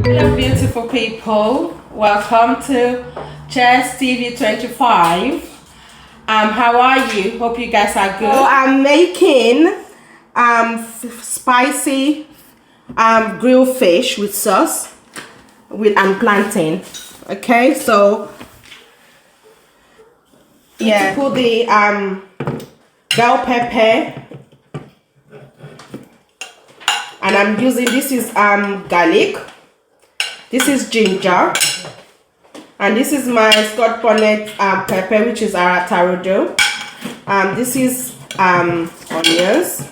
Hello beautiful people, welcome to Cheers TV 25. How are you? Hope you guys are good. So I'm making spicy grilled fish with sauce and plantain. Okay, so yeah, put the bell pepper, and I'm using, this is garlic, this is ginger, and this is my Scotch Bonnet pepper, which is Rodo. This is onions.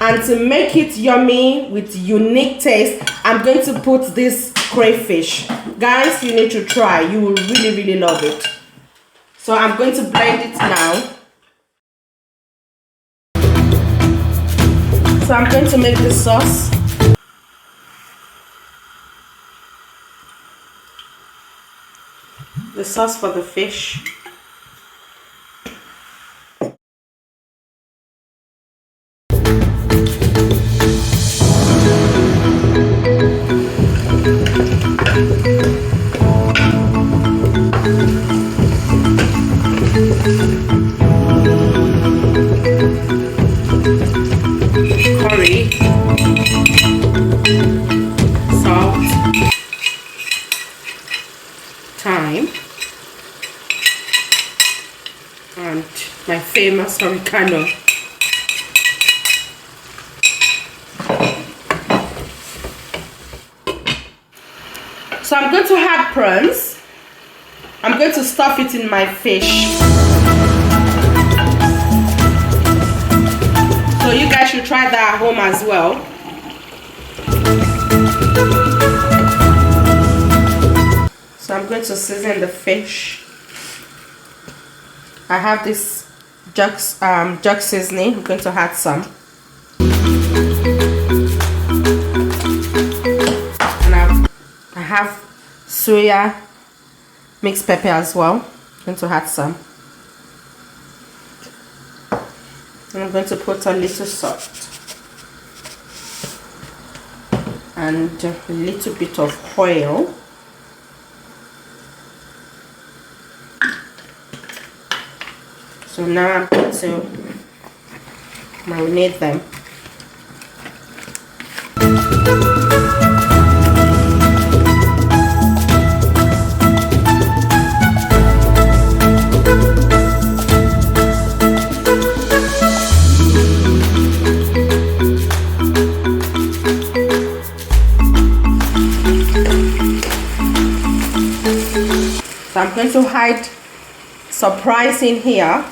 And to make it yummy with unique taste, I'm going to put this crayfish. Guys, you need to try. You will really love it. So I'm going to blend it now. So I'm going to make the sauce. The sauce for the fish. Curry, salt, thyme, and my famous oregano. So I'm going to add prawns. I'm going to stuff it in my fish. So you guys should try that at home as well. So I'm going to season the fish. I have this jug seasoning. I'm going to add some. And I have Suya mixed pepper as well. I'm going to add some. And I'm going to put a little salt and a little bit of oil. So now I'm going to marinate them. So I'm going to hide surprise in here.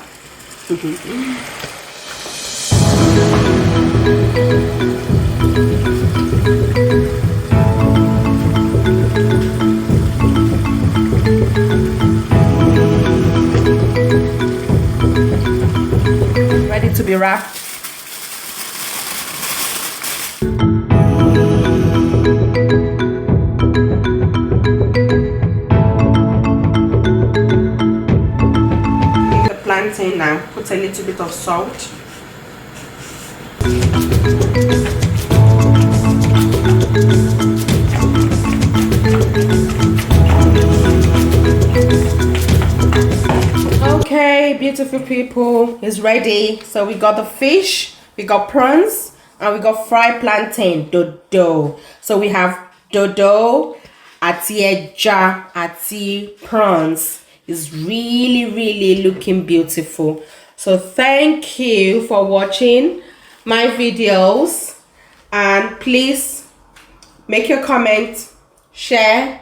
Ready to be wrapped. Plantain now, put a little bit of salt. Okay, beautiful people, it's ready. So we got the fish, we got prawns, and we got fried plantain, dodo. So we have dodo, ati eja, ati prawns. Is really looking beautiful. So thank you for watching my videos, and please make your comment, share,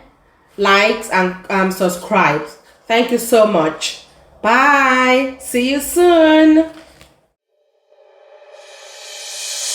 likes, and subscribe. Thank you so much. Bye, see you soon.